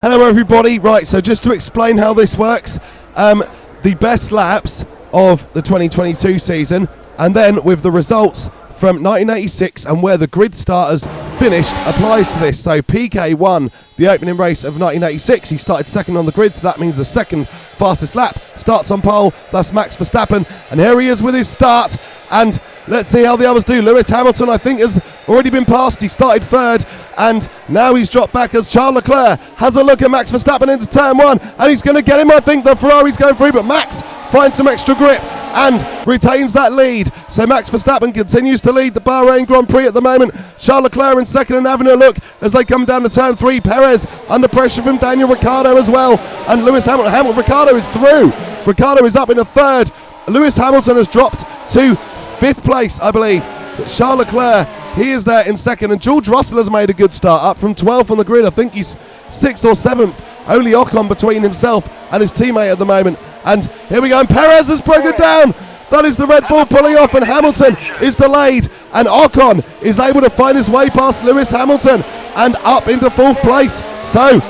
Hello everybody, right, so just to explain how this works, the best laps of the 2022 season, and then with the results from 1986 and where the grid starters finished applies to this. So PK won the opening race of 1986, he started second on the grid, so that means the second fastest lap starts on pole, that's Max Verstappen, and here he is with his start, and let's see how the others do. Lewis Hamilton, I think, has already been passed. He started third, and now he's dropped back as Charles Leclerc has a look at Max Verstappen into turn one, and he's going to get him. I think the Ferrari's going through, but Max finds some extra grip and retains that lead. So Max Verstappen continues to lead the Bahrain Grand Prix at the moment. Charles Leclerc in second and having a look as they come down to turn three. Perez under pressure from Daniel Ricciardo as well, and Lewis Hamilton. Ricciardo is through. Ricciardo is up in a third. Lewis Hamilton has dropped to fifth place, I believe. But Charles Leclerc, he is there in second, and George Russell has made a good start, up from 12th on the grid. I think he's 6th or 7th. Only Ocon between himself and his teammate at the moment. And here we go, and Perez has broken down. That is the Red Bull pulling off, and Hamilton is delayed, and Ocon is able to find his way past Lewis Hamilton and up into fourth place. So,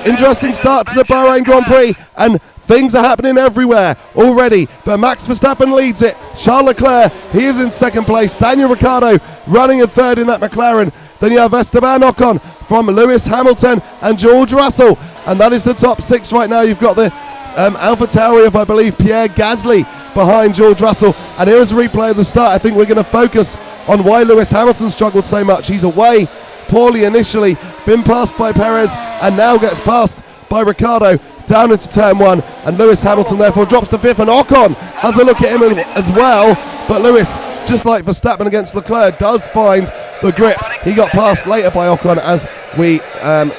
interesting start to the Bahrain Grand Prix, and things are happening everywhere already, but Max Verstappen leads it. Charles Leclerc, he is in second place. Daniel Ricciardo running in third in that McLaren. Then you have Estebanocon from Lewis Hamilton and George Russell, and that is the top six right now. You've got the AlphaTauri of, I believe, Pierre Gasly behind George Russell, and here is a replay of the start. I think we're going to focus on why Lewis Hamilton struggled so much. He's away poorly initially, been passed by Perez, and now gets passed by Ricciardo down into turn one, and Lewis Hamilton therefore drops to fifth, and Ocon has a look at him as well, but Lewis, just like Verstappen against Leclerc, does find the grip. He got passed later by Ocon, as we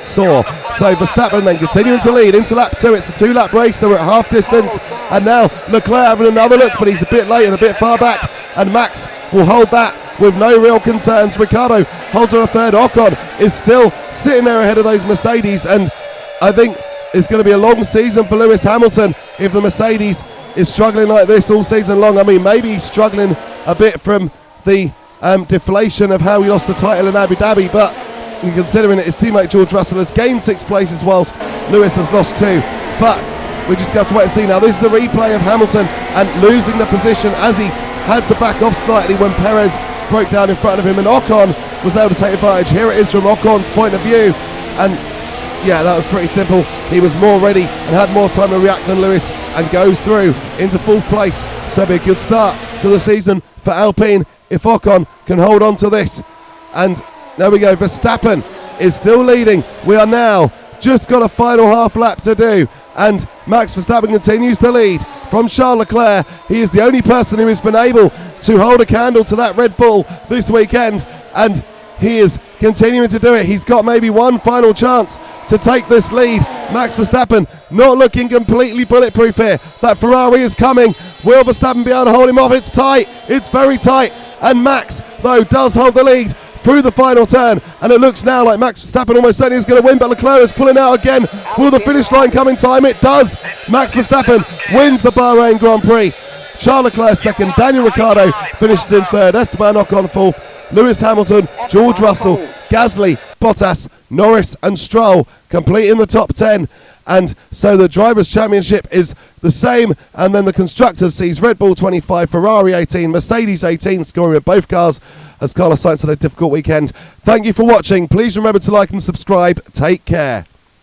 saw. So Verstappen then continuing to lead into lap 2. It's a 2-lap race, so we're at half distance, and now Leclerc having another look, but he's a bit late and a bit far back, and Max will hold that with no real concerns. Ricciardo holds on a third. Ocon is still sitting there ahead of those Mercedes, and I think it's going to be a long season for Lewis Hamilton if the Mercedes is struggling like this all season long. I mean, maybe he's struggling a bit from the deflation of how he lost the title in Abu Dhabi, but considering it, his teammate George Russell has gained 6 places whilst Lewis has lost 2. But we just have to wait and see now. This is the replay of Hamilton and losing the position as he had to back off slightly when Perez broke down in front of him, and Ocon was able to take advantage. Here it is from Ocon's point of view, and yeah, that was pretty simple. He was more ready and had more time to react than Lewis, and goes through into fourth place. So it'll be a good start to the season for Alpine if Ocon can hold on to this. And there we go, Verstappen is still leading. We are now just got a final half lap to do, and Max Verstappen continues to lead from Charles Leclerc. He is the only person who has been able to hold a candle to that Red Bull this weekend, and he is continuing to do it. He's got maybe one final chance to take this lead. Max Verstappen not looking completely bulletproof here. That Ferrari is coming. Will Verstappen be able to hold him off? It's tight. It's very tight. And Max, though, does hold the lead through the final turn. And it looks now like Max Verstappen almost certainly is going to win, but Leclerc is pulling out again. Will the finish line come in time? It does. Max Verstappen wins the Bahrain Grand Prix. Charles Leclerc second. Daniel Ricciardo finishes in third. Esteban Ocon fourth. Lewis Hamilton, George Russell, Gasly, Bottas, Norris and Stroll completing the top 10. And so the Drivers' Championship is the same, and then the Constructors sees Red Bull 25, Ferrari 18, Mercedes 18 scoring with both cars, as Carlos Sainz had a difficult weekend. Thank you for watching. Please remember to like and subscribe. Take care.